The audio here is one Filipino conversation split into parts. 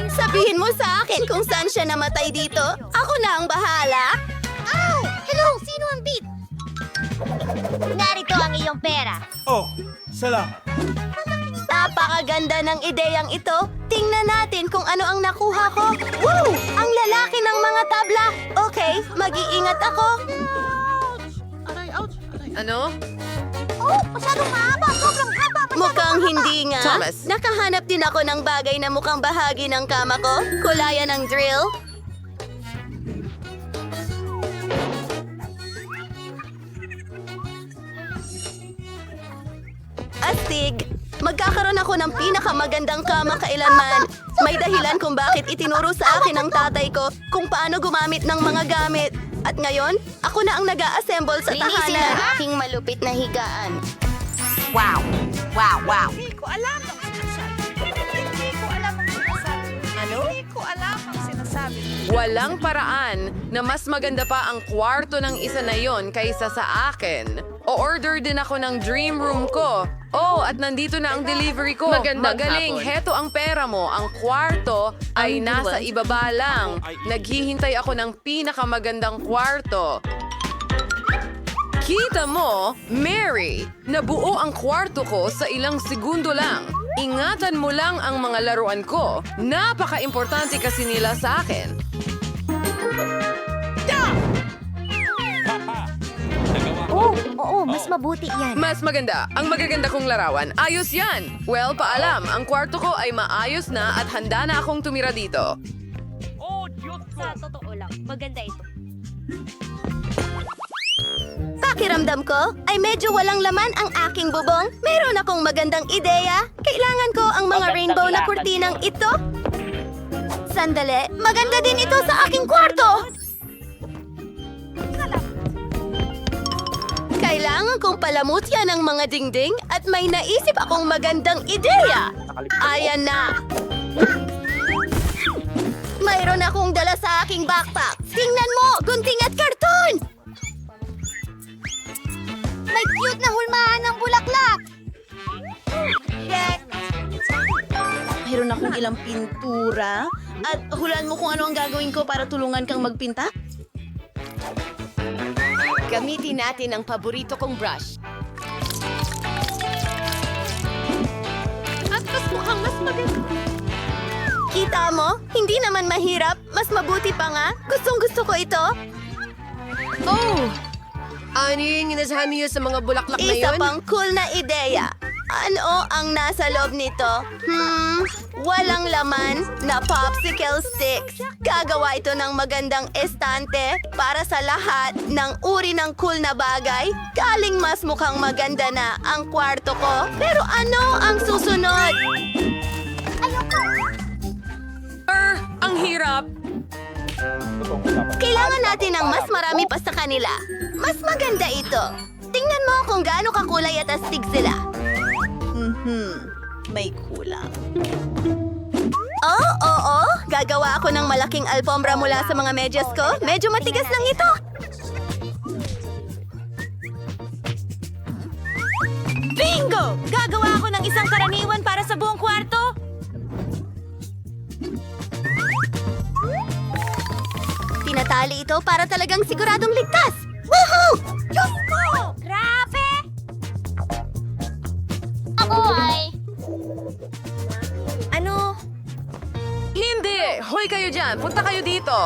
Sabihin mo sa akin kung saan siya namatay dito. Ako na ang bahala. Oh! Hello! Sino ang beat? Narito ang iyong pera. Oh, salamat. Napakaganda ng ideyang ito. Tingnan natin kung ano ang nakuha ko. Woo! Ang lalaki ng mga tabla. Okay, mag-iingat ako. Ano? Oh! Masyadong mahaba! Sobrang haba! Mukhang hindi nga. Thomas. Nakahanap din ako ng bagay na mukhang bahagi ng kama ko. Kulayan ng drill. Astig! Magkakaroon ako ng pinakamagandang kama kailanman. May dahilan kung bakit itinuro sa akin ng tatay ko kung paano gumamit ng mga gamit. At ngayon, ako na ang nag-a-assemble sa Linisin tahanan. ang aking malupit na higaan. Wow! Wow, wow! Hindi ko alam ang sinasabi. Hindi ko alam ang sinasabi. Ano? Hindi ko alam ang sinasabi. Walang paraan na mas maganda pa ang kwarto ng isa na yon kaysa sa akin. O-order din ako ng dream room ko. Oh, at nandito na ang delivery ko. Magaling, heto ang pera mo. Ang kwarto ay nasa ibaba lang. Naghihintay ako ng pinakamagandang kwarto. Kita mo, Mary, nabuo ang kwarto ko sa ilang segundo lang. Ingatan mo lang ang mga laruan ko. Napaka-importante kasi nila sa akin. Oo, mas mabuti yan. Mas maganda. Ang magaganda kong larawan. Ayos yan. Well, paalam. Ang kwarto ko ay maayos na at handa na akong tumira dito. Sa totoo lang, maganda ito. Pakiramdam ko ay medyo walang laman ang aking bubong. Meron akong magandang ideya. Kailangan ko ang mga rainbow na kurtinang ito. Sandali, maganda din ito sa aking kwarto. Kailangan kong palamutyan ang mga dingding at may naisip akong magandang ideya. Ayan na. Mayroon akong dala sa aking backpack. Tingnan mo, gunting at karton. May cute na hulmahan ng bulaklak! Mayroon akong ilang pintura. At hulaan mo kung ano ang gagawin ko para tulungan kang magpinta? Gamitin natin ang paborito kong brush. At mas mukhang mas maganda. Kita mo? Hindi naman mahirap. Mas mabuti pa nga. Gustong-gusto ko ito. Oh! Ano yung inasahan niyo sa mga bulaklak na Isa yun? pang cool na ideya. Ano ang nasa loob nito? Walang laman na popsicle sticks. Gagawa ito ng magandang estante para sa lahat ng uri ng cool na bagay. Galing mas mukhang maganda na ang kwarto ko. Pero ano ang susunod? Ang hirap. Kailangan natin ng mas marami pa sa kanila. Mas maganda ito. Tingnan mo kung gaano kakulay at astig sila. May kulang. Oo. Gagawa ako ng malaking alfombra mula sa mga medyas ko. Medyo matigas lang ito. Bingo! Gagawa ako ng isang karaniwan para sa buong kwarto. Tinatali ito para talagang siguradong ligtas. Woohoo! Diyos ko! Grabe! Ako ay... Ano? Hindi! Hoy kayo dyan! Punta kayo dito!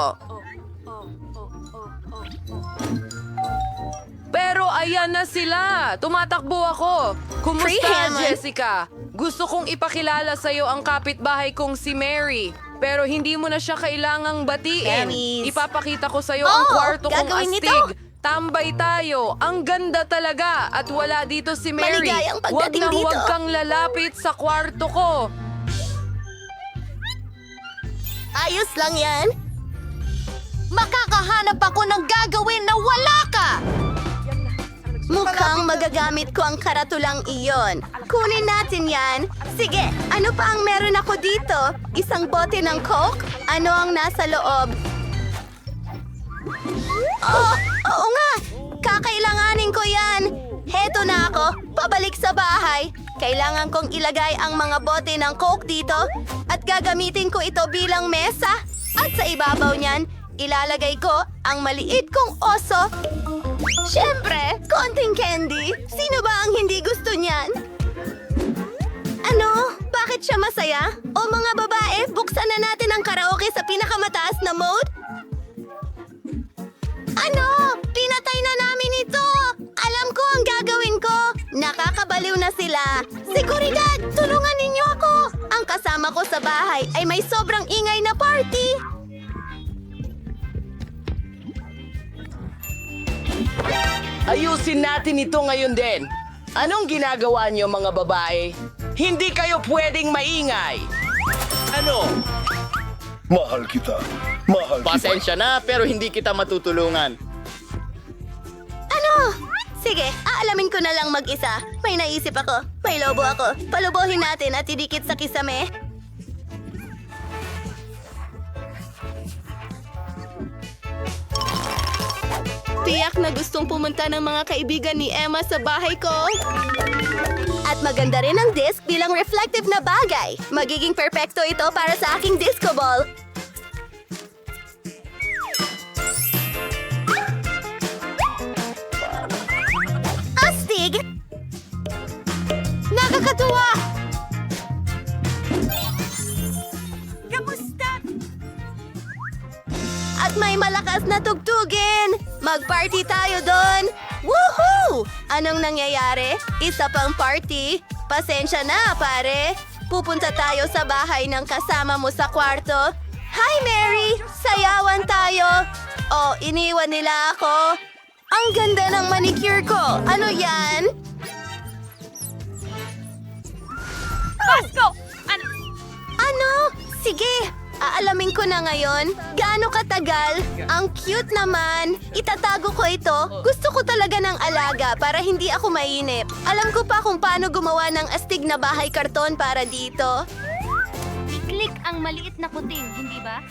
Pero ayan na sila! Tumatakbo ako! Kumusta, Freehamon? Jessica? Gusto kong ipakilala sa'yo ang kapitbahay kong si Mary. Pero hindi mo na siya kailangang batiin. Emmys. Ipapakita ko sa'yo ang kwarto kong gagawin astig. nito. Tambay tayo. Ang ganda talaga. At wala dito si Mary. Maligayang Huwag pagdating na dito. huwag kang lalapit sa kwarto ko. Ayos lang yan. Makakahanap ako ng gagawin na wala ka! Mukhang magagamit ko ang karatulang iyon. Kunin natin yan. Sige, ano pa ang meron ako dito? Isang bote ng Coke? Ano ang nasa loob? Oh, oo nga! Kakailanganin ko yan! Heto na ako, pabalik sa bahay. Kailangan kong ilagay ang mga bote ng Coke dito at gagamitin ko ito bilang mesa. At sa ibabaw niyan, ilalagay ko ang maliit kong oso. Siyempre, konting candy. Sino ba ang hindi gusto niyan? Ano? Bakit siya masaya? O mga babae, buksan na natin ang karaoke sa pinakamataas na mode? Ano? Pinatay na namin ito! Alam ko ang gagawin ko! Nakakabaliw na sila! Seguridad! Tulungan ninyo ako! Ang kasama ko sa bahay ay may sobrang ingay na party! Ayusin natin ito ngayon din. Anong ginagawa niyo mga babae? Hindi kayo pwedeng maingay. Ano? Mahal kita. Mahal kita. Pasensya na pero hindi kita matutulungan. Ano? Sige, aalamin ko na lang mag-isa. May naisip ako. May lobo ako. Palubuhin natin at idikit sa kisame. Tiyak na gustong pumunta ng mga kaibigan ni Emma sa bahay ko. At maganda rin ang disc bilang reflective na bagay. Magiging perpekto ito para sa aking disco ball. Astig! Nakakatuwa! Kamusta? At may malakas na tugtugin! Mag-party tayo doon! Woohoo! Anong nangyayari? Isa pang party? Pasensya na, pare. Pupunta tayo sa bahay ng kasama mo sa kwarto. Hi, Mary! Sayawan tayo! Oh, iniwan nila ako. Ang ganda ng manicure ko. Ano yan? Pasko! Ano? Sige, aalamin ko na ngayon. Gaano katagal? Ang cute naman. Itatago ko ito. Gusto ko talaga ng alaga para hindi ako mainip. Alam ko pa kung paano gumawa ng astig na bahay karton para dito. I-click ang maliit na kuting, hindi ba?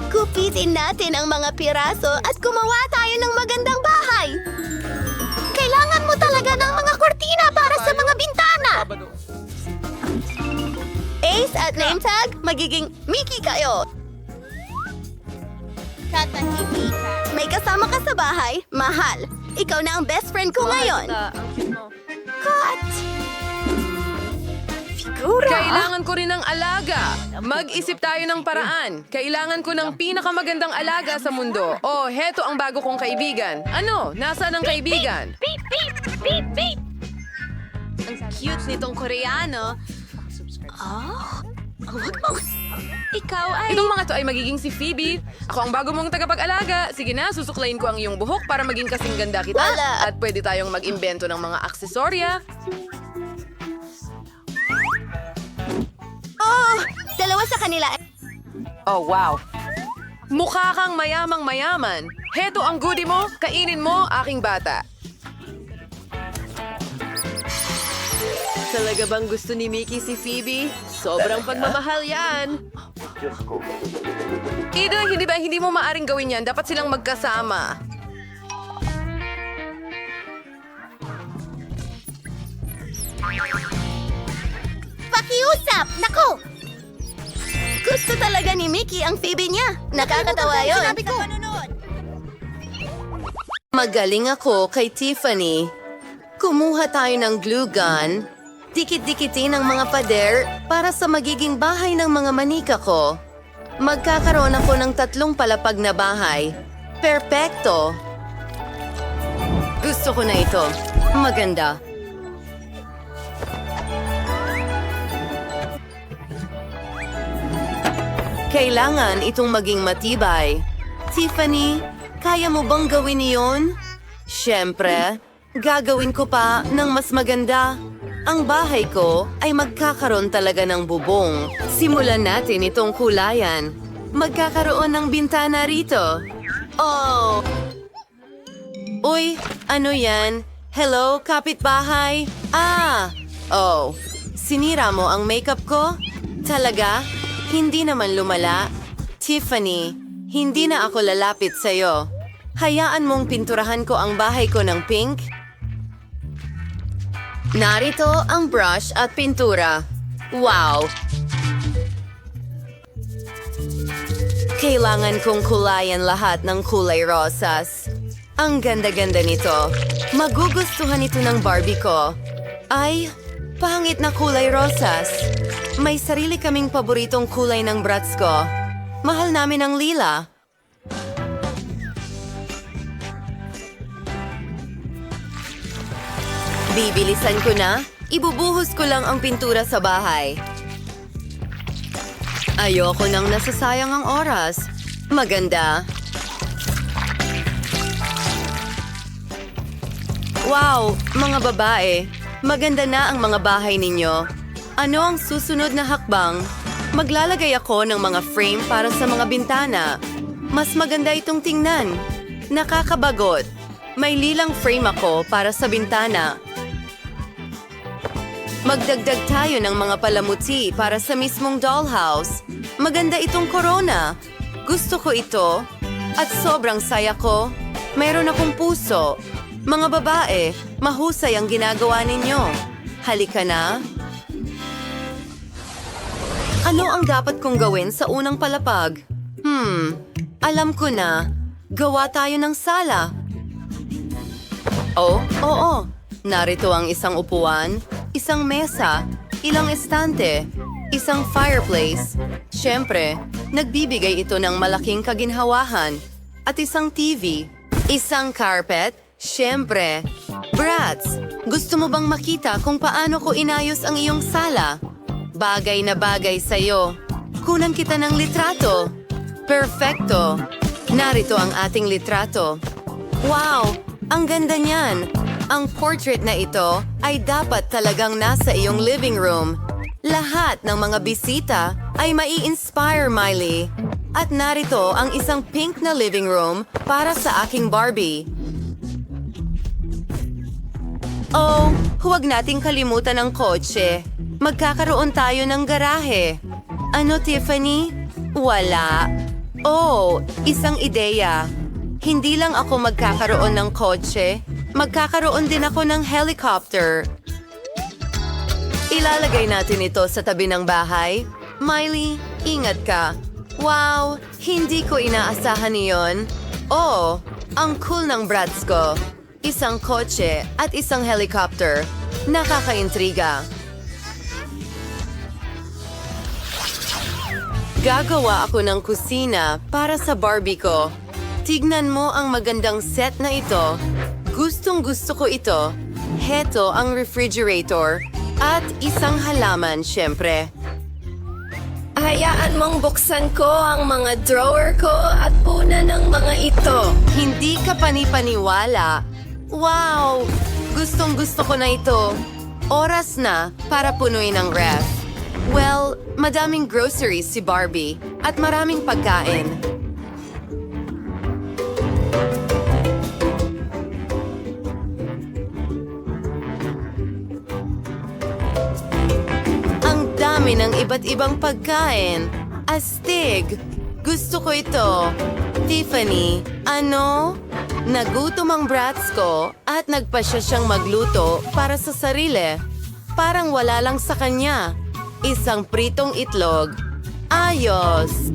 Kupitin natin ang mga piraso at gumawa tayo ng magandang bahay. Kailangan mo talaga ng mga kortina para sa mga bintana. Ace at name tag, magiging Mickey kayo. Katahimikan. May kasama ka sa bahay, mahal. Ikaw na ang best friend ko ngayon. Cut! Figura! Kailangan ko rin ng alaga. Mag-isip tayo ng paraan. Kailangan ko ng pinakamagandang alaga sa mundo. Oh, heto ang bago kong kaibigan. Ano? Nasaan ang kaibigan? Beep, beep, beep, beep. Cute nitong Koreano. Oh? Huwag mo... Ikaw ay... Itong mga to ay magiging si Phoebe. Ako ang bago mong tagapag-alaga. Sige na, susuklayin ko ang iyong buhok para maging kasing ganda kita. Wala. At pwede tayong mag-imbento ng mga aksesorya. Oh! Dalawa sa kanila. Oh, wow. Mukha kang mayamang mayaman. Heto ang goodie mo, kainin mo, aking bata. Talaga bang gusto ni Mickey si Phoebe? Sobrang pagmamahal yan. Ida, hindi mo maaring gawin yan. Dapat silang magkasama. Pakiusap! Nako! Gusto talaga ni Mickey ang Phoebe niya. Nakakatawa yun. Sinabi ko. Magaling ako kay Tiffany. Kumuha tayo ng glue gun. Dikit-dikitin ang mga pader para sa magiging bahay ng mga manika ko. Magkakaroon ako ng 3 palapag na bahay. Perpekto! Gusto ko na ito. Maganda. Kailangan itong maging matibay. Tiffany, kaya mo bang gawin iyon? Siyempre, gagawin ko pa ng mas maganda. Ang bahay ko ay magkakaroon talaga ng bubong. Simulan natin itong kulayan. Magkakaroon ng bintana rito. Oh! Uy, ano yan? Hello, kapitbahay? Ah! Oh, sinira mo ang makeup ko? Talaga? Hindi naman lumala. Tiffany, hindi na ako lalapit sa'yo. Hayaan mong pinturahan ko ang bahay ko ng pink? Narito ang brush at pintura. Wow! Kailangan kong kulayan lahat ng kulay rosas. Ang ganda-ganda nito. Magugustuhan ito ng Barbie ko. Ay, pangit na kulay rosas. May sarili kaming paboritong kulay ng brats ko. Mahal namin ang lila. Bibilisan ko na. Ibubuhos ko lang ang pintura sa bahay. Ayoko nang nasasayang ang oras. Maganda. Wow, mga babae. Maganda na ang mga bahay ninyo. Ano ang susunod na hakbang? Maglalagay ako ng mga frame para sa mga bintana. Mas maganda itong tingnan. Nakakabagot. May lilang frame ako para sa bintana. Magdagdag tayo ng mga palamuti para sa mismong dollhouse. Maganda itong corona. Gusto ko ito. At sobrang saya ko. Meron akong puso. Mga babae, mahusay ang ginagawa ninyo. Halika na. Ano ang dapat kong gawin sa unang palapag? Alam ko na. Gawa tayo ng sala. Oh, oo. Narito ang isang upuan, isang mesa, ilang estante, isang fireplace. Siyempre, nagbibigay ito ng malaking kaginhawahan. At isang TV, isang carpet, siyempre. Brats, gusto mo bang makita kung paano ko inayos ang iyong sala? Bagay na bagay sa'yo. Kunan kita ng litrato. Perfecto. Narito ang ating litrato. Wow, ang ganda niyan. Ang portrait na ito ay dapat talagang nasa iyong living room. Lahat ng mga bisita ay mai-inspire, Miley. At narito ang isang pink na living room para sa aking Barbie. Oh, huwag nating kalimutan ang kotse. Magkakaroon tayo ng garahe. Ano, Tiffany? Wala. Oh, isang ideya. Hindi lang ako magkakaroon ng kotse. Magkakaroon din ako ng helicopter. Ilalagay natin ito sa tabi ng bahay. Miley, ingat ka. Wow, hindi ko inaasahan iyon. Oh, ang cool ng brats ko. Isang kotse at isang helicopter. Nakakaintriga. Gagawa ako ng kusina para sa Barbie ko. Tignan mo ang magandang set na ito. Gustong-gusto ko ito. Heto ang refrigerator at isang halaman, syempre. Hayaan mong buksan ko ang mga drawer ko at punan ng mga ito. Hindi ka panipaniwala. Wow! Gustong-gusto ko na ito. Oras na para punuin ang ref. Well, madaming groceries si Barbie at maraming pagkain. Ang dami ng iba't ibang pagkain. Astig! Gusto ko ito. Tiffany, ano? Nagutom ang brats ko at nagpasya siyang magluto para sa sarili. Parang wala lang sa kanya. Isang pritong itlog. Ayos!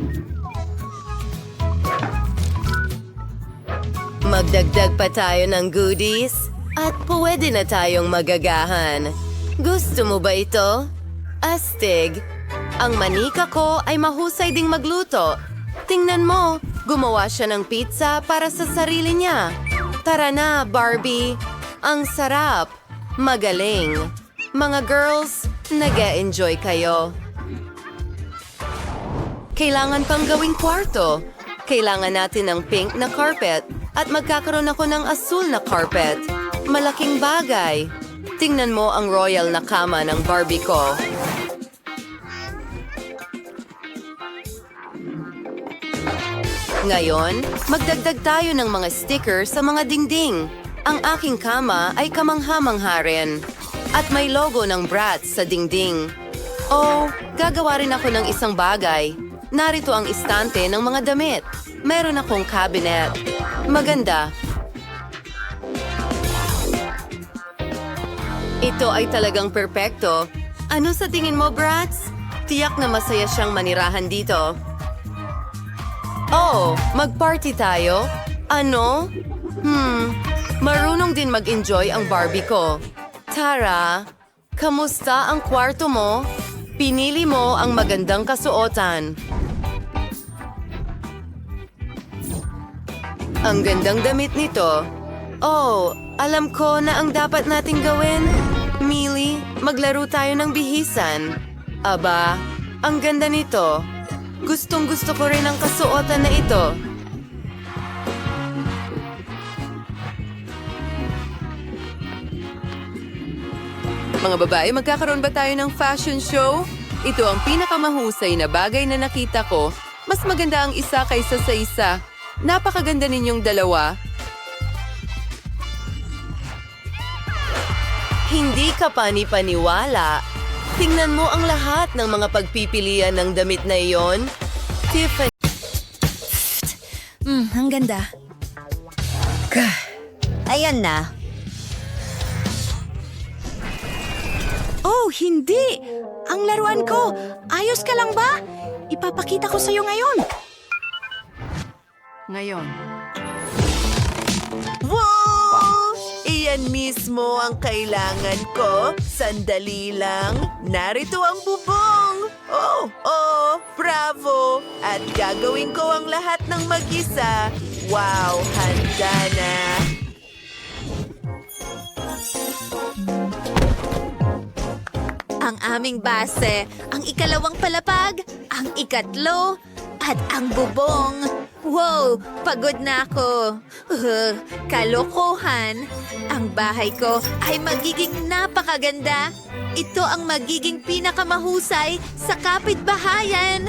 Magdagdag pa tayo ng goodies at pwede na tayong magagahan. Gusto mo ba ito? Astig! Ang manika ko ay mahusay ding magluto. Tingnan mo, gumawa siya ng pizza para sa sarili niya. Tara na, Barbie! Ang sarap! Magaling! Mga girls, nag-e-enjoy kayo. Kailangan pang gawing kwarto. Kailangan natin ng pink na carpet at magkakaroon ako ng asul na carpet. Malaking bagay. Tingnan mo ang royal na kama ng Barbie ko. Ngayon, magdagdag tayo ng mga sticker sa mga dingding. Ang aking kama ay kamangha-mangha rin. At may logo ng Bratz sa dingding. Oh, gagawa rin ako ng isang bagay. Narito ang istante ng mga damit. Meron akong cabinet. Maganda. Ito ay talagang perpekto. Ano sa tingin mo, Bratz? Tiyak na masaya siyang manirahan dito. Oh, mag-party tayo? Ano? Marunong din mag-enjoy ang Barbie ko. Tara, kamusta ang kwarto mo? Pinili mo ang magandang kasuotan. Ang gandang damit nito. Oh, alam ko na ang dapat nating gawin. Millie, maglaro tayo ng bihisan. Aba, ang ganda nito. Gustong-gusto ko rin ang kasuotan na ito. Mga babae, magkakaroon ba tayo ng fashion show? Ito ang pinakamahusay na bagay na nakita ko. Mas maganda ang isa kaysa sa isa. Napakaganda ninyong dalawa. Hindi ka pani-paniwala. Tingnan mo ang lahat ng mga pagpipilian ng damit na iyon. Tiffany. Ang ganda. Ayan na. Oh, hindi! Ang laruan ko! Ayos ka lang ba? Ipapakita ko sa'yo ngayon. Ngayon. Wow! Iyan mismo ang kailangan ko. Sandali lang. Narito ang bubong. Oh, bravo! At gagawin ko ang lahat ng mag-isa. Wow, handa na. Ang aming base, ang ikalawang palapag, ang ikatlo, at ang bubong. Wow, pagod na ako. Kalokohan. Ang bahay ko ay magiging napakaganda. Ito ang magiging pinakamahusay sa kapitbahayan.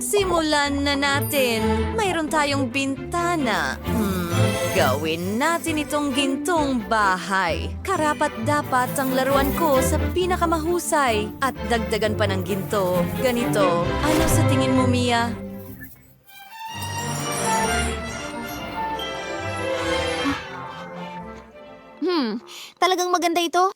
Simulan na natin. Mayroon tayong bintana. Gawin natin itong gintong bahay. Karapat-dapat ang laruan ko sa pinakamahusay. At dagdagan pa ng ginto. Ganito. Ano sa tingin mo, Mia? Talagang maganda ito?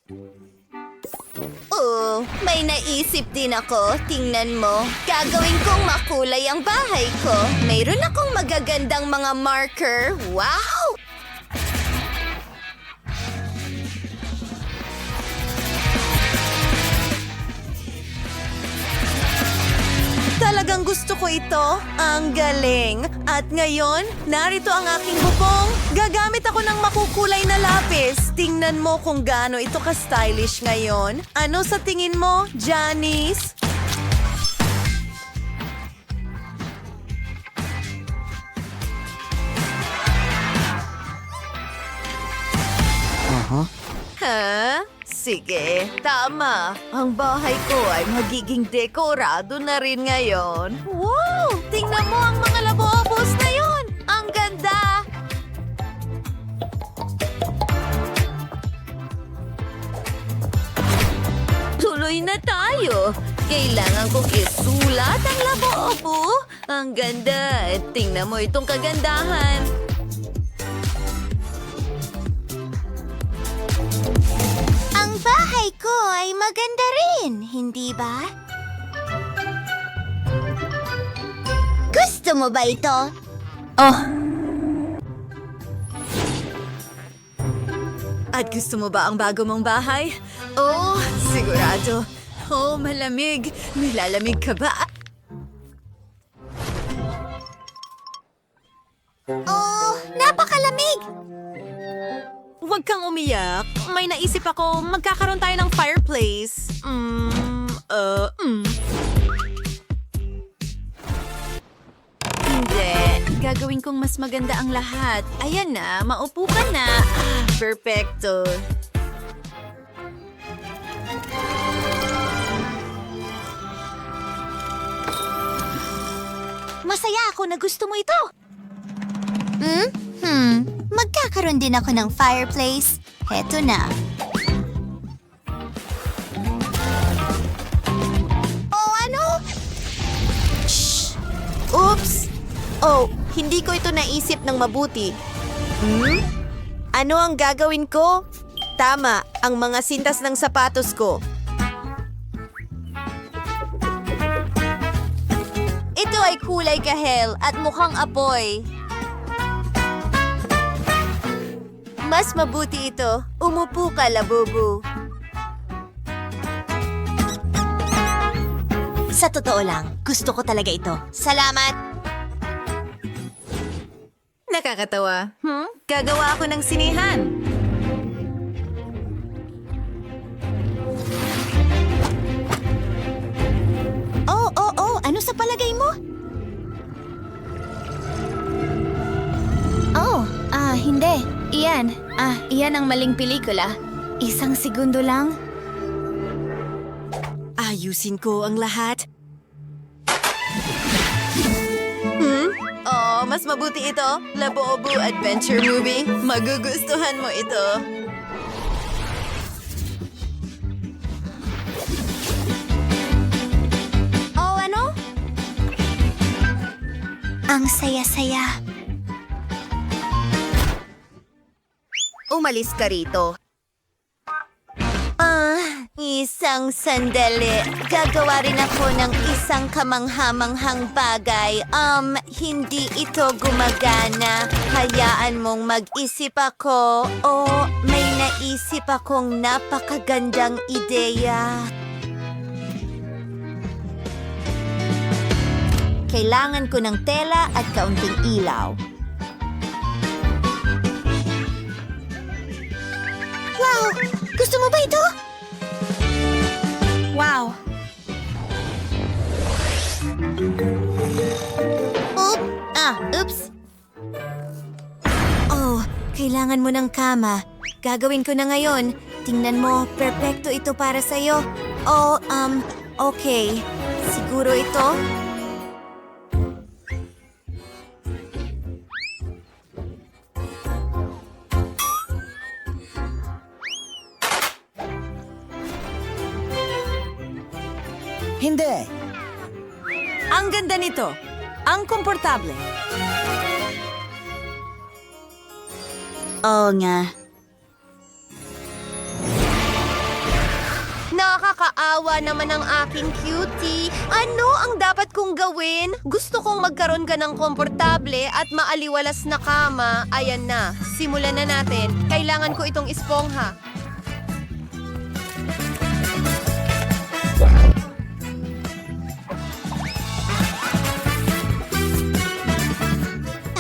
Oh, may naisip din ako. Tingnan mo. Gagawin kong makulay ang bahay ko. Mayroon akong magagandang mga marker. Wow! Talagang gusto ko ito. Ang galing. At ngayon, narito ang aking bubong. Gagamit ako ng makukulay na lapis. Tingnan mo kung gaano ito ka-stylish ngayon. Ano sa tingin mo, Janice? Ha? Sige, tama. Ang bahay ko ay magiging dekorado na rin ngayon. Wow! Tingnan mo ang mga labobos na yun! Ang ganda! Tuloy na tayo. Kailangan kong isulat ang labobo. Ang ganda. Tingnan mo itong kagandahan. Ang bahay ko ay maganda rin, hindi ba? Gusto mo ba ito? At gusto mo ba ang bago mong bahay? Oh, sigurado. Oh, malamig. Nilalamig ka ba? Oh, napakalamig! Huwag kang umiyak. May naisip ako, magkakaroon tayo ng fireplace. Hindi. Gagawin kong mas maganda ang lahat. Ayan na, maupo ka na. Perfecto. Masaya ako na gusto mo ito. Magkakaroon din ako ng fireplace. Heto na. Oh, ano? Shh! Oops! Oh, hindi ko ito naisip ng mabuti. Ano ang gagawin ko? Tama, ang mga sintas ng sapatos ko. Ito ay kulay kahel at mukhang apoy. Mas mabuti ito. Umupo ka, Labubu. Sa totoo lang, gusto ko talaga ito. Salamat! Nakakatawa. Gagawa ako ng sinihan. Oh, ano sa palagay mo? Hindi. Iyan ang maling pelikula. Isang segundo lang. Ayusin ko ang lahat. Oh, mas mabuti ito. Labubu Adventure Movie. Magugustuhan mo ito. Oh, ano? Ang saya-saya. Umalis ka rito. Isang sandali. Gagawa rin ako ng isang kamanghamanghang bagay. Hindi ito gumagana. Hayaan mong mag-isip ako. May naisip akong napakagandang ideya. Kailangan ko ng tela at kaunting ilaw. Wow! Gusto mo ba ito? Wow. Oops. Oh, kailangan mo ng kama. Gagawin ko na ngayon. Tingnan mo, perpekto ito para sa'yo. Okay. Siguro ito? Hindi. Ang ganda nito. Ang komportable. Oo nga. Nakakaawa naman ang aking cutie. Ano ang dapat kong gawin? Gusto kong magkaroon ka ng komportable at maaliwalas na kama. Ayan na, simulan na natin. Kailangan ko itong espongha.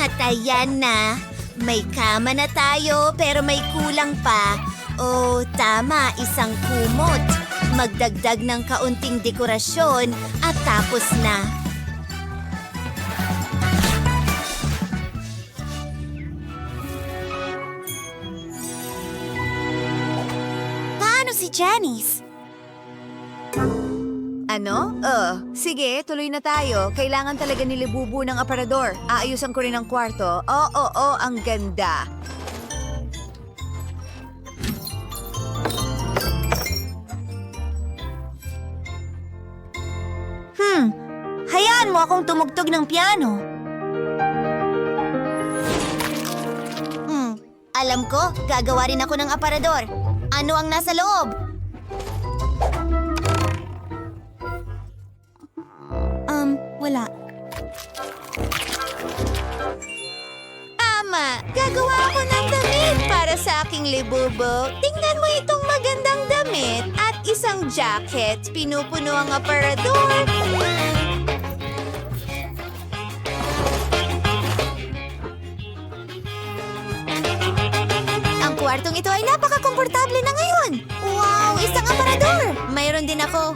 At ayan na. May kama na tayo pero may kulang pa. Tama, isang kumot. Magdagdag ng kaunting dekorasyon at tapos na. Paano si Janice? Ano? Sige, tuloy na tayo. Kailangan talaga nilibubu ng aparador. Aayusan ko rin ang kwarto. Oo, ang ganda. Hayaan mo akong tumugtog ng piano. Alam ko, gagawa rin ako ng aparador. Ano ang nasa loob? Wala. Ama, gagawa ako ng damit para sa aking libubo. Tingnan mo itong magandang damit at isang jacket. Pinupuno ang aparador. Ang kwartong ito ay napaka-komportable na ngayon. Wow, isang aparador! Mayroon din ako.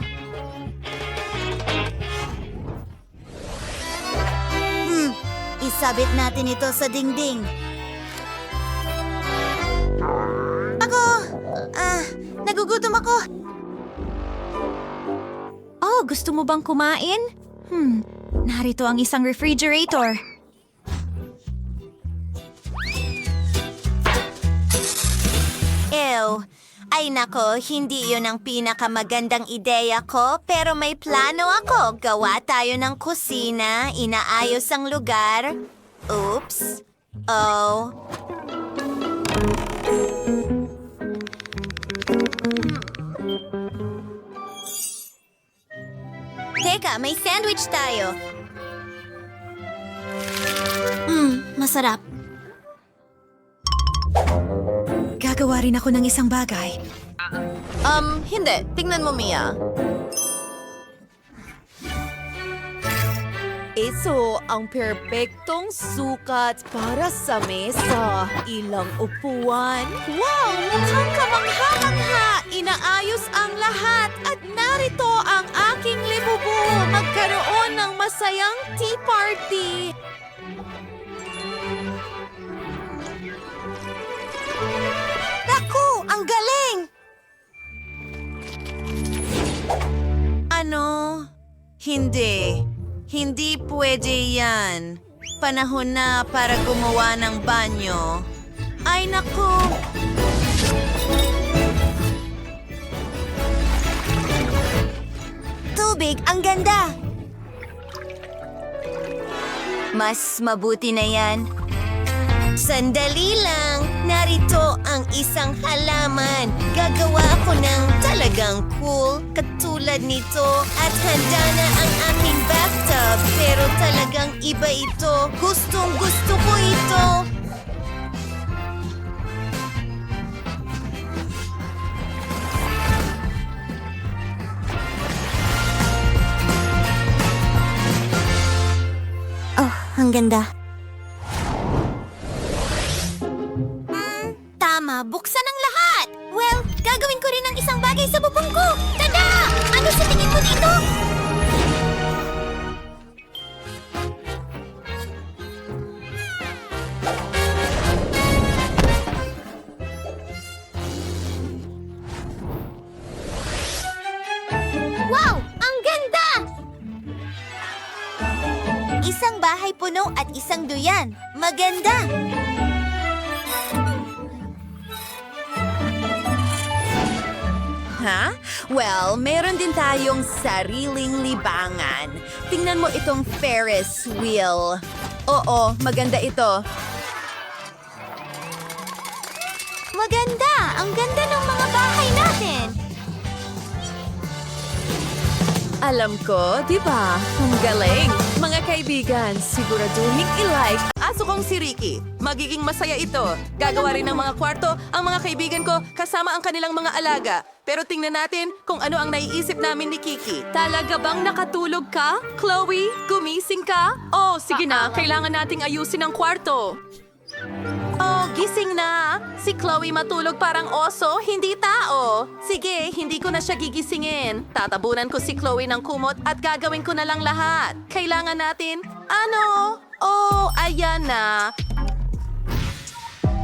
Isabit natin ito sa dingding. Nagugutom ako. Oh, gusto mo bang kumain? Narito ang isang refrigerator. Ew. Ay nako, hindi yun ang pinakamagandang ideya ko, pero may plano ako. Gawa tayo ng kusina, inaayos ang lugar. Oops. Oh. Teka, may sandwich tayo. Masarap. Gagawa rin ako ng isang bagay. Hindi. Tingnan mo, Mia. Ito ang perpektong sukat para sa mesa. Ilang upuan. Wow! Mukhang kamangha-mangha! Inaayos ang lahat at narito ang aking libubu. Magkaroon ng masayang tea party. Naku! Ang galing! Ano? Hindi. Hindi pwede yan. Panahon na para gumawa ng banyo. Ay, naku! Tubig, ang ganda! Mas mabuti na yan. Sandali lang. Narito ang isang halaman. Gagawa ako ng talagang cool katulad nito. At handa na ang aking bathtub. Pero talagang iba ito. Gustong gusto ko ito. Oh, ang ganda. Tama, buksan ang lahat! Well, gagawin ko rin ang isang bagay sa bubong ko! Tada! Ano sa tingin mo dito? Wow! Ang ganda! Isang bahay puno at isang duyan. Maganda! Ha? Well, meron din tayong sariling libangan. Tingnan mo itong Ferris wheel. Oo, maganda ito. Maganda! Ang ganda ng mga bahay natin! Alam ko, di ba? Ang galing! Mga kaibigan, siguraduhin i-like. Aso kong si Ricky. Magiging masaya ito. Gagawa rin ng mga kwarto ang mga kaibigan ko kasama ang kanilang mga alaga. Pero tingnan natin kung ano ang naiisip namin ni Kiki. Talaga bang nakatulog ka? Chloe, gumising ka? Oh, sige na. Kailangan nating ayusin ang kwarto. Oh, gising na. Si Chloe matulog parang oso, hindi tao. Sige, hindi ko na siya gigisingin. Tatabunan ko si Chloe ng kumot at gagawin ko na lang lahat. Kailangan natin, ano? Oh, ayan na.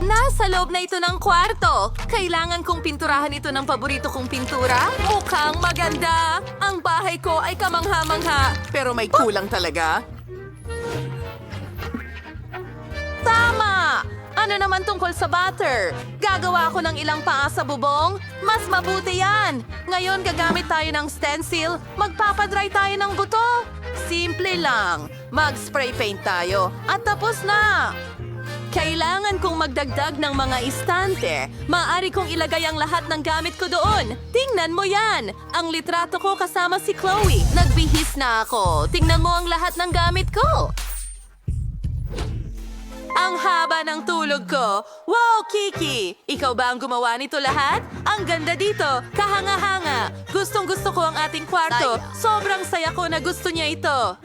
Nasa loob na ito ng kwarto. Kailangan kong pinturahan ito ng paborito kong pintura. Mukhang maganda. Ang bahay ko ay kamangha-mangha. Pero may kulang talaga. Tama! Ano naman tungkol sa butter? Gagawa ako ng ilang paa sa bubong? Mas mabuti yan! Ngayon gagamit tayo ng stencil. Magpapadry tayo ng buto. Simple lang. Mag-spray paint tayo. At tapos na! Kailangan kong magdagdag ng mga istante. Maaari kong ilagay ang lahat ng gamit ko doon. Tingnan mo yan! Ang litrato ko kasama si Chloe. Nagbihis na ako. Tingnan mo ang lahat ng gamit ko. Ang haba ng tulog ko. Wow, Kiki! Ikaw ba ang gumawa nito lahat? Ang ganda dito. Kahanga-hanga. Gustong-gusto ko ang ating kwarto. Sobrang saya ko na gusto niya ito.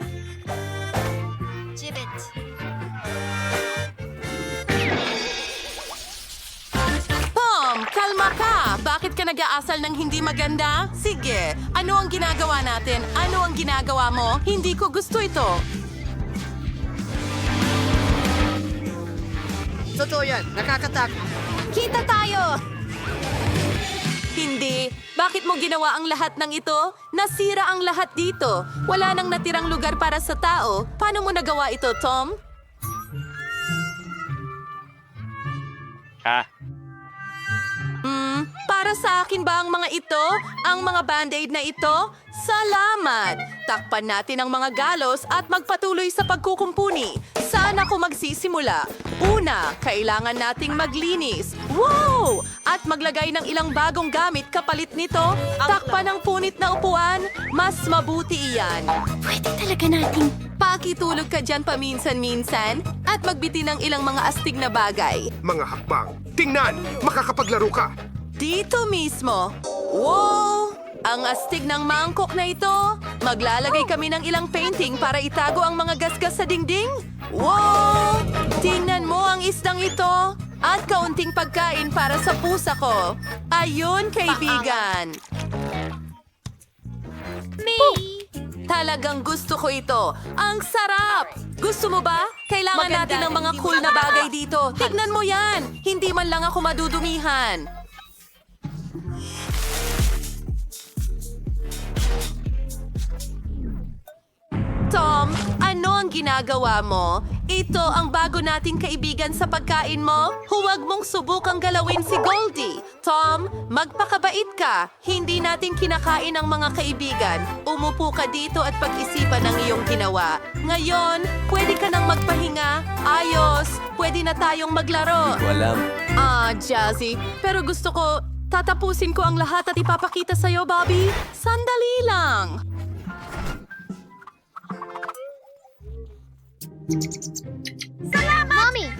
Pom, kalma ka. Bakit ka nag-aasal ng hindi maganda? Sige, ano ang ginagawa natin? Ano ang ginagawa mo? Hindi ko gusto ito. Totoo yan, nakakatakot. Kita tayo! Hindi. Bakit mo ginawa ang lahat ng ito? Nasira ang lahat dito. Wala nang natirang lugar para sa tao. Paano mo nagawa ito, Tom? Ah, Para Para sa akin ba ang mga ito? Ang mga band-aid na ito? Salamat! Takpan natin ang mga galos at magpatuloy sa pagkukumpuni. Saan ako magsisimula? Una, kailangan nating maglinis. Wow! At maglagay ng ilang bagong gamit kapalit nito. Takpan ang punit na upuan. Mas mabuti iyan. Pwede talaga nating... Pakitulog ka dyan paminsan-minsan at magbitin ng ilang mga astig na bagay. Mga hakbang. Tingnan! Makakapaglaro ka! Dito mismo. Wow! Ang astig ng mangkok na ito. Maglalagay kami ng ilang painting para itago ang mga gasgas sa dingding. Wow! Tingnan mo ang isdang ito. At kaunting pagkain para sa pusa ko. Ayun, kaibigan. Talagang gusto ko ito. Ang sarap! Gusto mo ba? Kailangan natin ng mga cool na bagay dito. Tignan mo yan! Hindi man lang ako madudumihan. Tom, ano ang ginagawa mo? Ito ang bago nating kaibigan sa pagkain mo. Huwag mong subukang galawin si Goldie. Tom, magpakabait ka. Hindi natin kinakain ang mga kaibigan. Umupo ka dito at pag-isipan ang iyong ginawa. Ngayon, pwede ka nang magpahinga. Ayos, pwede na tayong maglaro. Jazzy, pero gusto ko, tatapusin ko ang lahat at ipapakita sa'yo, Bobby. Sandali lang. Mommy!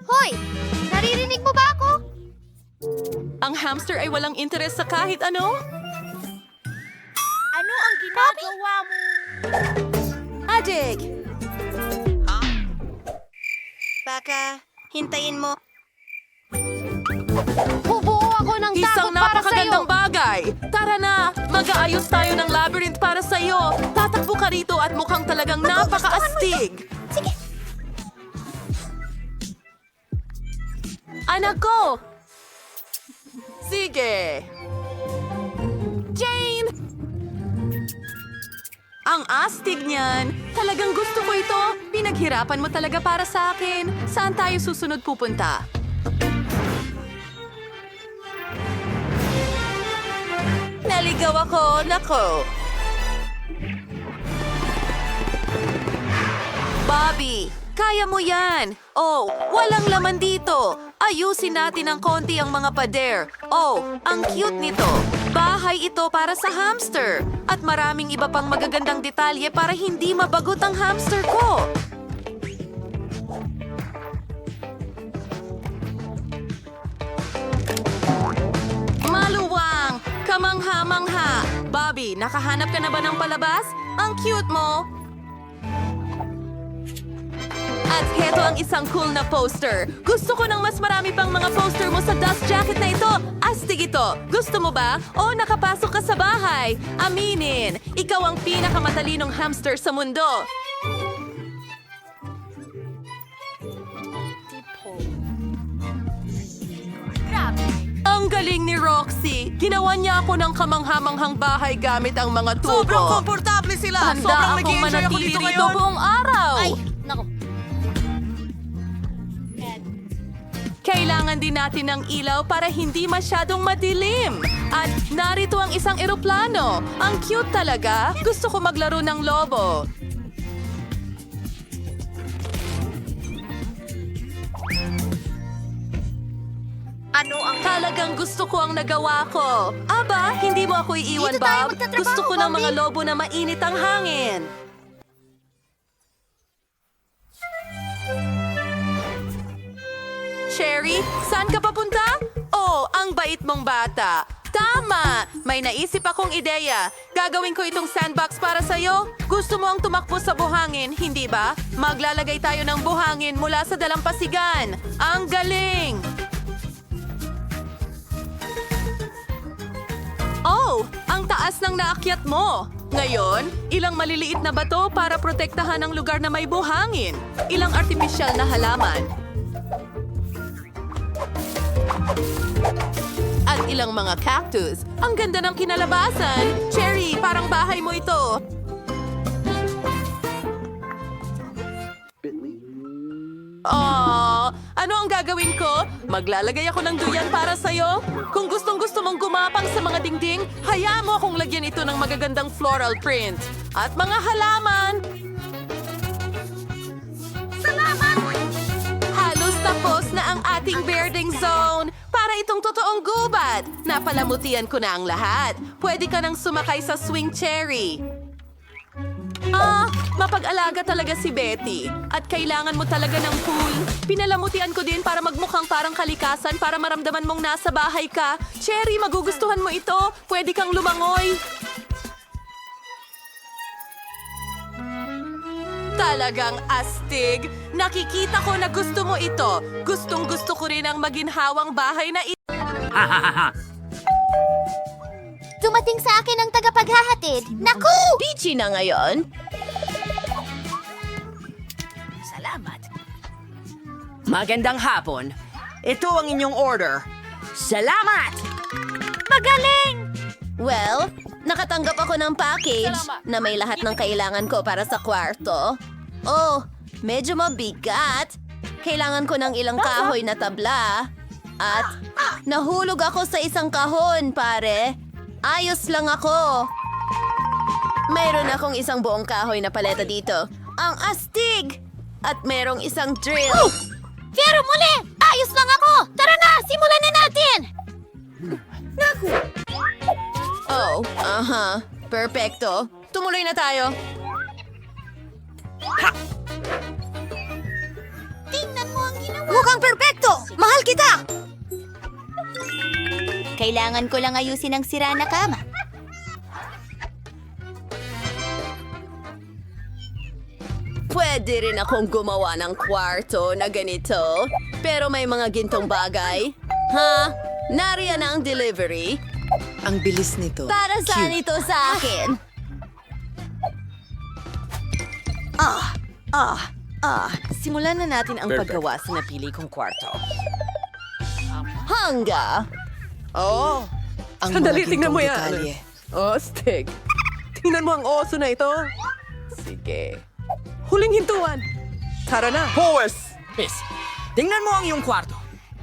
Hoy! Naririnig mo ba ako? Ang hamster ay walang interes sa kahit ano? Ano ang ginagawa mo? Adik! Baka, hintayin mo. Bubuo ako ng Isang takot para sa'yo. napakagandang bagay! Tara na! Mag-aayos tayo ng labyrinth para sa'yo! Tatakbo ka rito at mukhang talagang napakaastig! Sige. Anak ko! Sige! Jane! Ang astig niyan! Talagang gusto ko ito! Pinaghirapan mo talaga para sa akin! Saan tayo susunod pupunta? Naligaw ako! Nako! Bobby, kaya mo yan! Oh, walang laman dito! Ayusin natin ng konti ang mga pader. Oh, ang cute nito! Bahay ito para sa hamster! At maraming iba pang magagandang detalye para hindi mabagot ang hamster ko! Maluwang! Kamangha-mangha! Bobby, nakahanap ka na ba ng palabas? Ang cute mo! At heto ang isang cool na poster. Gusto ko ng mas marami pang mga poster mo sa dust jacket na ito. Astig ito. Gusto mo ba? O nakapasok ka sa bahay? Aminin, ikaw ang pinakamatalinong hamster sa mundo. Ang galing ni Roxy. Ginawa niya ako ng kamanghamanghang bahay gamit ang mga tubo. Sobrang komportable sila! Handa Sobrang akong nag-i-enjoy ako manatili dito rito ngayon! buong araw. Ay, nako. Kailangan din natin ng ilaw para hindi masyadong madilim. At narito ang isang eroplano. Ang cute talaga. Gusto ko maglaro ng lobo. Ano ang... Talagang gusto ko ang nagawa ko. Aba, hindi mo ako iiwan, Dito tayo Bob. magtatrabaho, Gusto ko ng mga Bobby. lobo na mainit ang hangin. Cherry, saan ka papunta? Oh, ang bait mong bata. Tama! May naisip akong ideya. Gagawin ko itong sandbox para sa'yo. Gusto mo ang tumakbo sa buhangin, hindi ba? Maglalagay tayo ng buhangin mula sa dalampasigan. Ang galing! Oh, ang taas ng naakyat mo! Ngayon, ilang maliliit na bato para protektahan ang lugar na may buhangin. Ilang artipisyal na halaman. At ilang mga cactus. Ang ganda ng kinalabasan. Cherry, parang bahay mo ito. Oh, Ano ang gagawin ko? Maglalagay ako ng duyan para sa'yo? Kung gustong-gusto mong gumapang sa mga dingding, hayaan mo akong lagyan ito ng magagandang floral print. At mga halaman! Halos tapos na ang ating birding zone. Para itong totoong gubat. Napalamutian ko na ang lahat. Pwede ka nang sumakay sa swing cherry. Mapag-alaga talaga si Betty. At kailangan mo talaga ng pool. Pinalamutian ko din para magmukhang parang kalikasan para maramdaman mong nasa bahay ka. Cherry, magugustuhan mo ito. Pwede kang lumangoy. Talagang astig. Nakikita ko na gusto mo ito. Gustong-gusto ko rin ang maginhawang bahay na ito. Dumating sa akin ang tagapaghahatid. Naku! Peachy na ngayon. Magandang hapon. Ito ang inyong order. Salamat! Magaling! Well, nakatanggap ako ng package na may lahat ng kailangan ko para sa kwarto. Oh, medyo mabigat. Kailangan ko ng ilang kahoy na tabla. At nahulog ako sa isang kahon, pare. Ayos lang ako. Mayroon akong isang buong kahoy na paleta dito. Ang astig! At merong isang drill. Pero muli! Ayos lang ako! Tara na! Simulan na natin! Oh, aha. Perfecto. Tumuloy na tayo. Tingnan mo ang ginawa! Mukhang perfecto! Mahal kita! Kailangan ko lang ayusin ang sira na kama. Pwede rin akong gumawa ng kwarto na ganito, pero may mga gintong bagay. Ha? Nariyan na ang delivery. Ang bilis nito. Para saan ito sa akin? Simulan na natin ang paggawa sa napili kong kwarto. Hangga. Oh, Ang sandali, mga tingnan mo gintong yan. detalye. Astig. Tingnan mo ang oso na ito. Sige. Huling hintuan. Tara na. Pwes! Miss, tingnan mo ang iyong kwarto.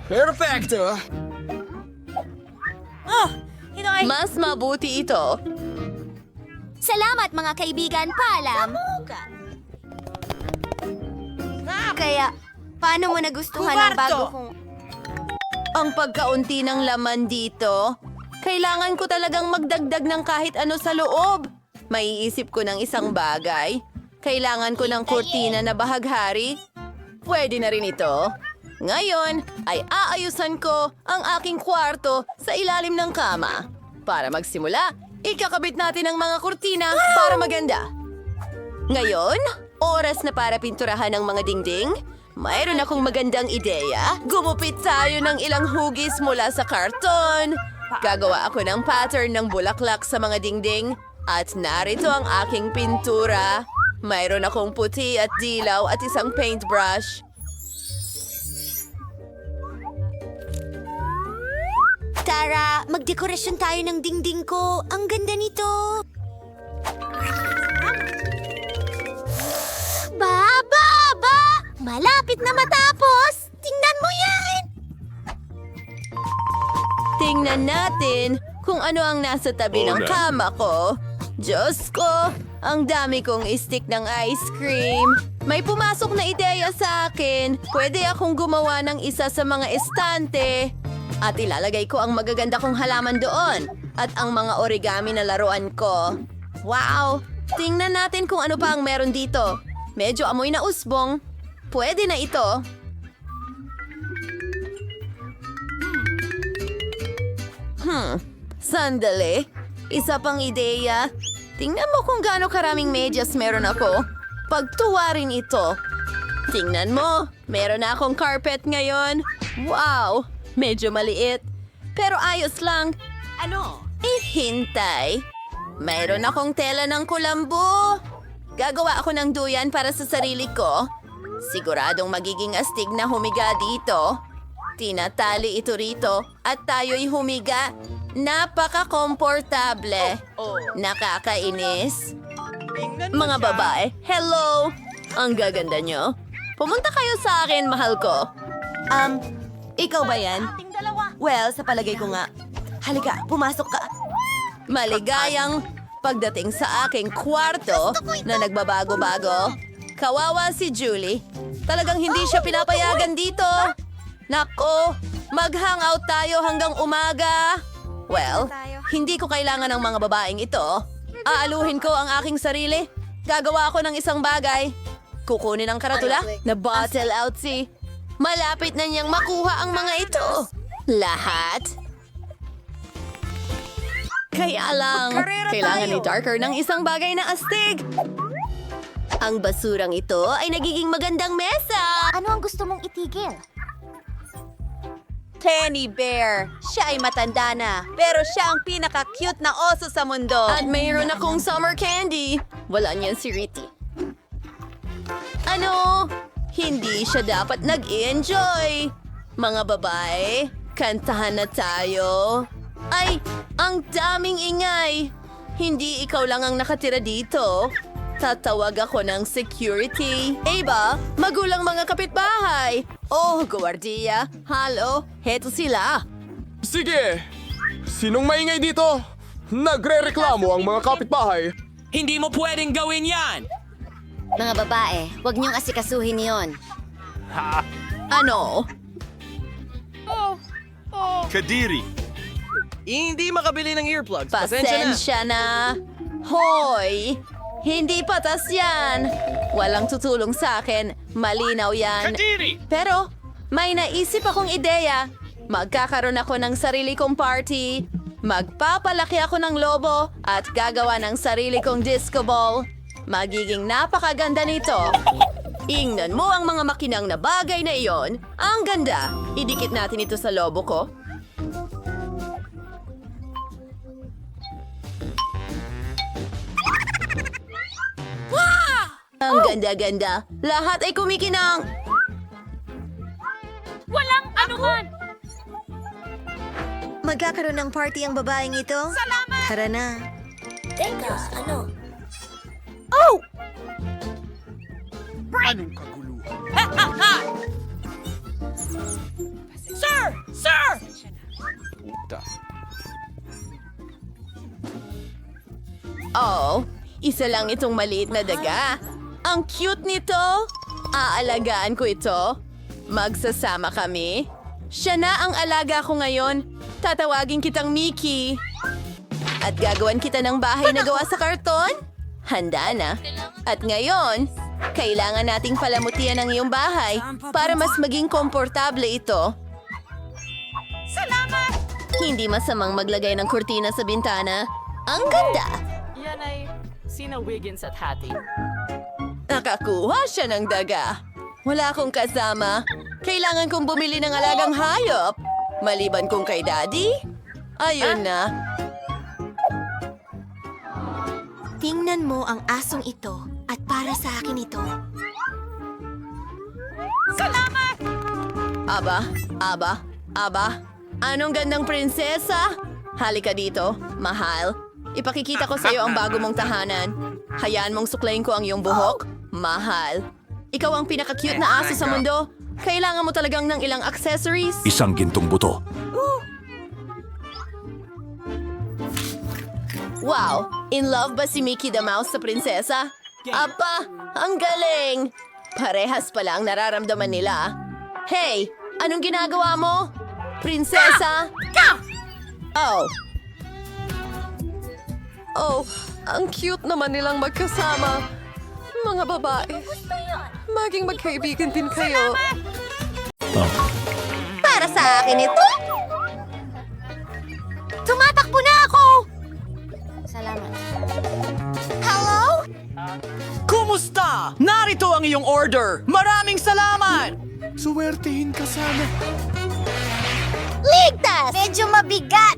Perfecto! Mas mabuti ito. Salamat mga kaibigan, paalam. Kaya, paano mo nagustuhan ang bago kong... Ang pagkaunti ng laman dito, kailangan ko talagang magdagdag ng kahit ano sa loob. Maiisip ko ng isang bagay. Kailangan ko ng kurtina na bahaghari. Pwede na rin ito. Ngayon ay aayusan ko ang aking kwarto sa ilalim ng kama. Para magsimula, ikakabit natin ang mga kurtina para maganda. Ngayon, oras na para pinturahan ang mga dingding. Mayroon akong magandang ideya. Gumupit tayo ng ilang hugis mula sa karton. Gagawa ako ng pattern ng bulaklak sa mga dingding. At narito ang aking pintura. Mayroon akong puti at dilaw at isang paintbrush. Tara, magdekorasyon tayo ng dingding ko. Ang ganda nito. Ba! Malapit na matapos! Tingnan mo yan! Tingnan natin kung ano ang nasa tabi ng kama ko. Diyos ko, ang dami kong stick ng ice cream. May pumasok na ideya sa akin. Pwede akong gumawa ng isa sa mga estante. At ilalagay ko ang magaganda kong halaman doon. At ang mga origami na laruan ko. Wow! Tingnan natin kung ano pa ang meron dito. Medyo amoy na usbong. Pwede na ito. Sandali. Isa pang ideya. Tingnan mo kung gaano karaming medyas meron ako. Pagtuwarin ito. Tingnan mo, meron na akong carpet ngayon. Wow, medyo maliit. Pero ayos lang. Ano? Hintay. Mayroon akong tela ng kulambo. Gagawa ako ng duyan para sa sarili ko. Siguradong magiging astig na humiga dito. Tinatali ito rito at tayo'y humiga. Napaka-komportable. Nakakainis. Mga babae, hello! Ang gaganda nyo. Pumunta kayo sa akin, mahal ko. Ikaw ba yan? Well, sa palagay ko nga. Halika, pumasok ka. Maligayang pagdating sa aking kwarto na nagbabago-bago. Kawawa si Julie. Talagang hindi siya pinapayagan dito. Nako, mag-hangout tayo hanggang umaga. Well, hindi ko kailangan ng mga babaeng ito. Aaluhin ko ang aking sarili. Gagawa ako ng isang bagay. Kukunin ang karatula na bottle out si... Malapit na niyang makuha ang mga ito. Lahat. Kaya lang, kailangan ni Darker ng isang bagay na astig. Ang basurang ito ay nagiging magandang mesa. Ano ang gusto mong itigil? Tenny Bear. Siya ay matanda na, pero siya ang pinaka-cute na oso sa mundo. At mayroon akong summer candy. Wala niyan si Riti. Ano? Hindi siya dapat nag-enjoy. Mga babae, kantahan na tayo. Ay, ang daming ingay. Hindi ikaw lang ang nakatira dito. Tatawag ako ng security. Aba, magulang mga kapitbahay. Oh, gwardiya. Halo, heto sila. Sige! Sinong maingay dito? Nagre-reklamo ang mga kapitbahay. Hindi mo pwedeng gawin yan! Mga babae, huwag niyong asikasuhin yon. Ano? Kadiri! Hindi makabili ng earplugs. Pasensya na. Pasensya na. Hoy! Hindi patas yan. Walang tutulong sa akin. Malinaw yan. Kadiri! Pero, may naisip akong ideya. Magkakaroon ako ng sarili kong party. Magpapalaki ako ng lobo at gagawa ng sarili kong disco ball. Magiging napakaganda nito. Ingnan mo ang mga makinang na bagay na iyon. Ang ganda. Idikit natin ito sa lobo ko. Ang ganda-ganda. Lahat ay kumikinang. Walang anuman! Magkakaroon ng party ang babaeng ito? Salamat! Tara na. Teka, ano? Anong kaguluhan? Sir! Sir! Oh, isa lang itong maliit na daga. Ang cute nito. Aalagaan ko ito. Magsasama kami. Siya na ang alaga ko ngayon. Tatawagin kitang Mickey. At gagawan kita ng bahay na gawa sa karton? Handa na. At ngayon, kailangan nating palamutian ang iyong bahay para mas maging komportable ito. Salamat! Hindi masamang maglagay ng kurtina sa bintana. Ang ganda! Yan ay Sina Wiggins at Hattie. Nakakuha siya ng daga. Wala akong kasama. Kailangan kong bumili ng alagang hayop. Maliban kung kay Daddy. Ayun na. Tingnan mo ang asong ito at para sa akin ito. Aba. Anong gandang prinsesa? Halika dito, mahal. Ipakikita ko sa'yo ang bago mong tahanan. Hayaan mong suklayin ko ang iyong buhok. Mahal. Ikaw ang pinaka-cute na aso sa mundo. Kailangan mo talagang ng ilang accessories. Isang gintong buto. Wow! In love ba si Mickey the Mouse sa prinsesa? Apa! Ang galing! Parehas pala ang nararamdaman nila. Hey! Anong ginagawa mo? Prinsesa? Oh, ang cute naman nilang magkasama. Mga babae, maging magkaibigan din kayo. Para sa akin ito? Tumatakbo na ako! Salamat. Hello? Kumusta? Narito ang iyong order. Maraming salamat! Suwertehin ka sana. Ligtas! Medyo mabigat!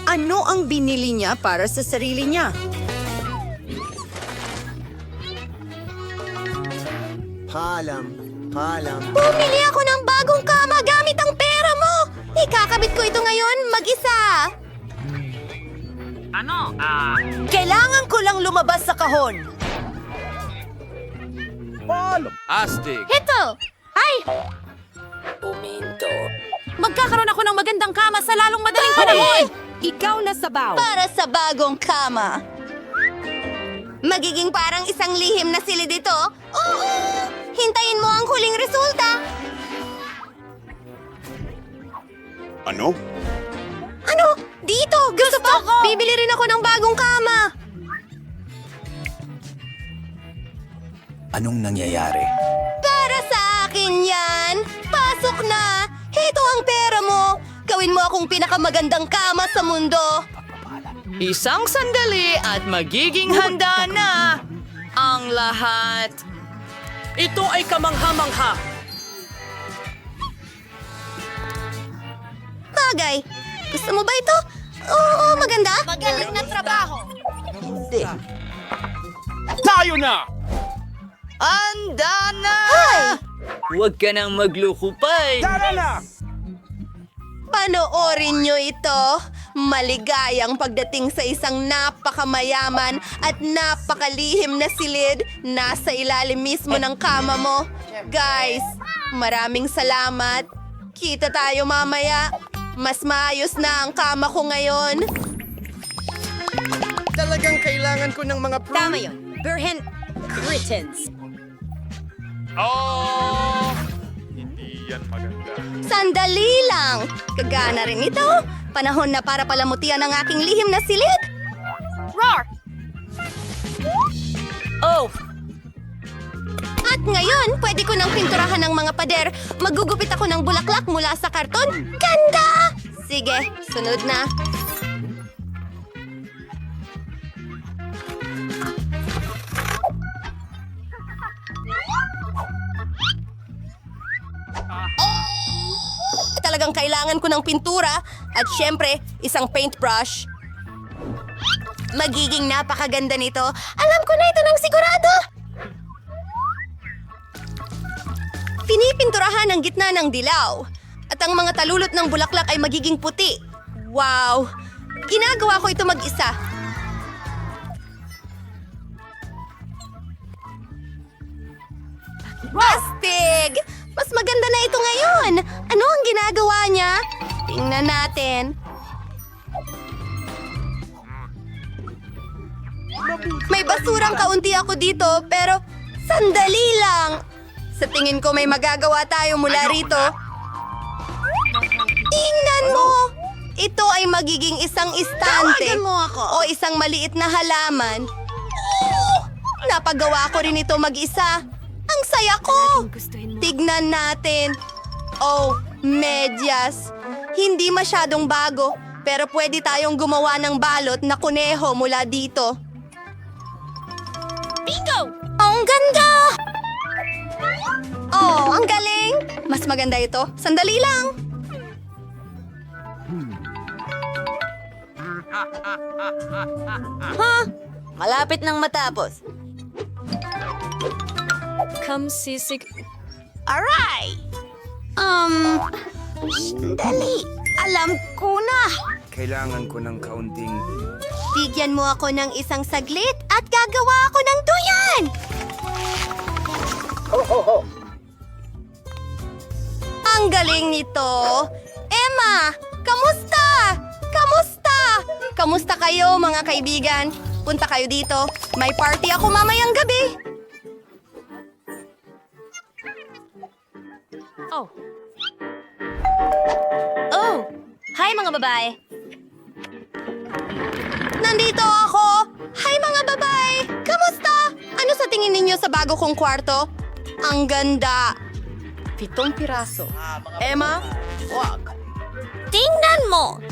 Ano ang binili niya para sa sarili niya? Paalam. Bumili ako ng bagong kama gamit ang pera mo! Ikakabit ko ito ngayon mag-isa! Kailangan ko lang lumabas sa kahon. Paalam. Astig. Ito! Ay! Magkakaroon ako ng magandang kama sa lalong madaling panahon! Ikaw na sabaw. Para sa bagong kama. Magiging parang isang lihim na silid ito. Oo! Hintayin mo ang huling resulta. Ano? Ano? Dito! Gusto mo? Bibili rin ako ng bagong kama. Anong nangyayari? Para sa akin yan. Pasok na. Heto ang pera mo. Gawin mo akong pinakamagandang kama sa mundo. Isang sandali at magiging handa na ang lahat. Ito ay kamangha-mangha. Bagay. Gusto mo ba ito? Oo, maganda. Magaling na trabaho! Hindi. Tayo na! Anda na! Huwag ka nang maglukupay. Tara na! Panoorin nyo ito. Maligayang pagdating sa isang napakamayaman at napakalihim na silid nasa ilalim mismo ng kama mo. Guys, maraming salamat. Kita tayo mamaya. Mas maayos na ang kama ko ngayon. Talagang kailangan ko ng mga proof. Tama yun. Burhen Critens. Oh! Hindi yan maganda. Sandali lang. Kagana rin ito. Panahon na para palamutian ang aking lihim na silid. Roar! Oh, At ngayon, pwede ko nang pinturahan ng mga pader. Magugupit ako ng bulaklak mula sa karton. Ganda! Sige, sunod na. Talagang kailangan ko ng pintura at syempre, isang paintbrush. Magiging napakaganda nito. Alam ko na ito ng sigurado. Pinipinturahan ang gitna ng dilaw. At ang mga talulot ng bulaklak ay magiging puti. Wow! Ginagawa ko ito mag-isa. Astig! Mas maganda na ito ngayon. Ano ang ginagawa niya? Tingnan natin. May basurang kaunti ako dito, pero sandali lang. Sa tingin ko may magagawa tayo mula rito. Tingnan mo! Ito ay magiging isang istante. Tawagan mo ako. O isang maliit na halaman. Oh, napagawa ko rin ito mag-isa. Ang saya ko! Tignan natin. Oh, medyas. Hindi masyadong bago, pero pwede tayong gumawa ng balot na kuneho mula dito. Bingo! Ang ganda! Oh, ang galing! Mas maganda ito. Sandali lang. Malapit nang matapos. Come sisig... Aray! Dali. Alam ko na. Kailangan ko ng kaunting... Bigyan mo ako ng isang saglit at gagawa ako ng duyan! Ang galing nito! Emma! Kamusta? Kamusta? Kamusta kayo, mga kaibigan? Punta kayo dito. May party ako mamayang gabi. Oh. Oh! Hi mga babae! Nandito ako! Hi mga babae! Kamusta? Ano sa tingin ninyo sa bago kong kwarto? Ang ganda! 7 piraso. Emma, wag. Tingnan mo!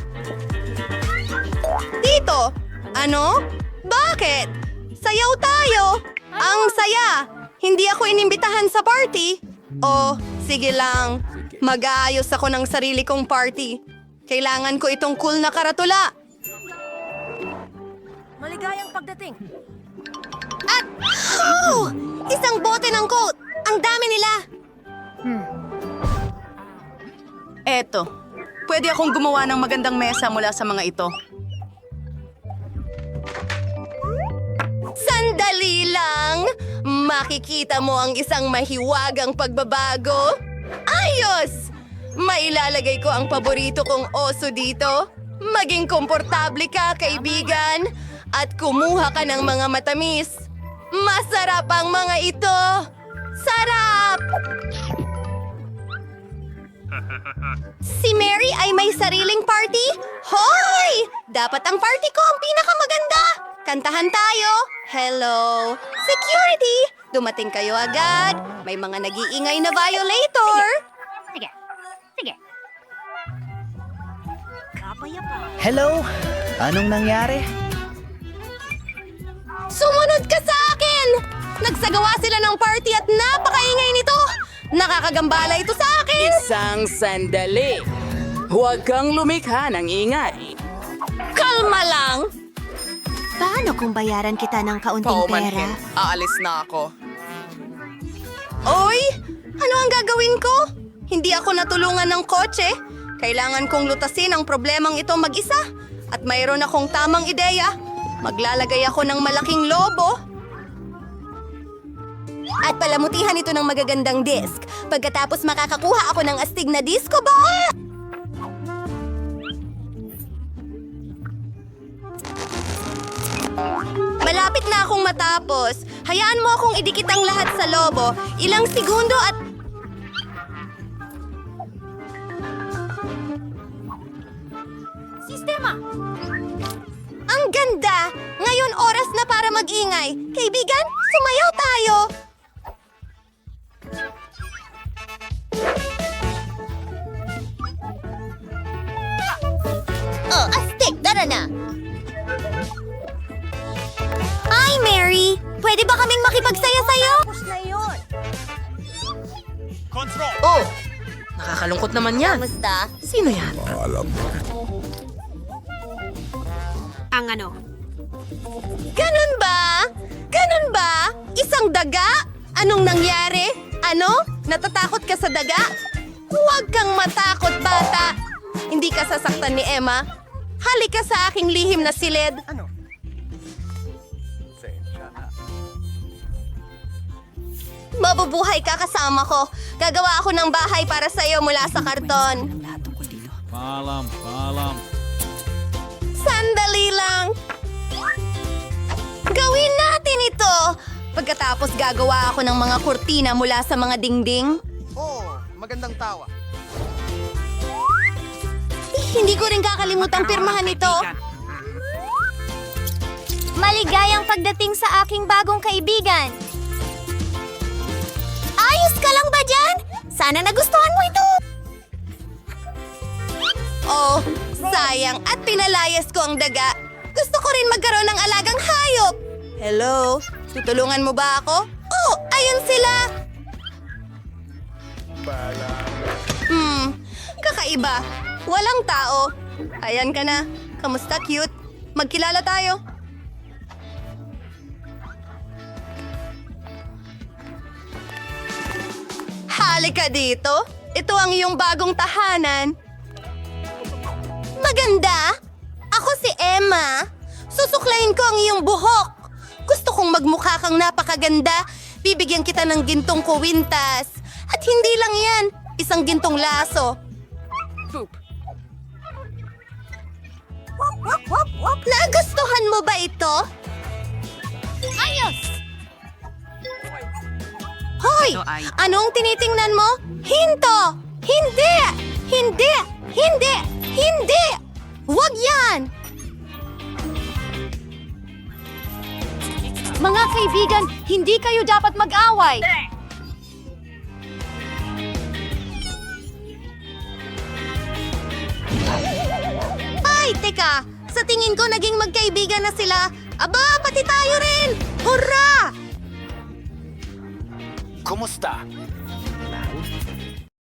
Dito! Ano? Bakit? Sayaw tayo! Ang saya! Hindi ako inimbitahan sa party. Oh, sige lang. Mag-aayos ako ng sarili kong party. Kailangan ko itong cool na karatula. Maligayang pagdating. At, oh! Isang bote ng coat! Ang dami nila! Eto. Pwede akong gumawa ng magandang mesa mula sa mga ito. Sandali lang! makikita mo ang isang mahiwagang pagbabago. Ayos! Mailalagay ko ang paborito kong oso dito. Maging komportable ka, kaibigan. At kumuha ka ng mga matamis. Masarap ang mga ito. Sarap! Si Mary ay may sariling party? Hoy! Dapat ang party ko ang pinakamaganda! Kantahan tayo! Hello! Security! Dumating kayo agad! May mga nag-iingay na violator! Sige. Sige. Hello? Anong nangyari? Sumunod ka sa akin! Nagsagawa sila ng party at napakaingay nito! Nakakagambala ito sa akin! Isang sandali. Huwag kang lumikha ng ingay. Kalma lang! Paano kung bayaran kita ng kaunting pera? Aalis na ako. Oy! Ano ang gagawin ko? Hindi ako natulungan ng kotse. Kailangan kong lutasin ang problemang ito mag-isa. At mayroon akong tamang ideya. Maglalagay ako ng malaking lobo. At palamutihan ito ng magagandang disc. Pagkatapos makakakuha ako ng astig na disco ball. Malapit na akong matapos. Hayaan mo akong idikit ang lahat sa lobo. Ilang segundo at... Sistema! Ang ganda! Ngayon oras na para mag-ingay. Kaibigan, sumayaw tayo! Oh, astig! Tara na! Hi, Mary! Pwede ba kaming makipagsaya sa'yo? Oh, nakakalungkot naman yan. Kamusta? Sino yan? Ang ano? Ganun ba? Ganun ba? Isang daga? Anong nangyari? Ano? Natatakot ka sa daga? Huwag kang matakot, bata! Hindi ka sasaktan ni Emma. Halika sa aking lihim na silid. Mabubuhay ka kasama ko. Gagawa ako ng bahay para sa iyo mula sa karton. Paalam, paalam. Sandali lang. Gawin natin ito. Pagkatapos gagawa ako ng mga kurtina mula sa mga dingding. Oh, magandang tawa. Hindi ko rin kakalimutang pirmahan ito. Maligayang pagdating sa aking bagong kaibigan. Ayos ka lang ba dyan? Sana nagustuhan mo ito. Oh, sayang at pinalayas ko ang daga. Gusto ko rin magkaroon ng alagang hayop. Hello? Tutulungan mo ba ako? Oh, ayun sila. Kakaiba. Walang tao. Ayan ka na. Kamusta, cute? Magkilala tayo. Halika dito. Ito ang iyong bagong tahanan. Maganda. Ako si Emma. Susuklayin ko ang iyong buhok. Gusto kong magmukha kang napakaganda. Bibigyan kita ng gintong kuwintas. At hindi lang yan. Isang gintong laso. Nagustuhan mo ba ito? Ayos! Hoy! Anong tinitingnan mo? Hinto! Hindi! Hindi! Hindi! Hindi! Huwag yan! Mga kaibigan, hindi kayo dapat mag-away. Ay, teka! Sa tingin ko naging magkaibigan na sila. Aba, pati tayo rin! Hurra! Kumusta?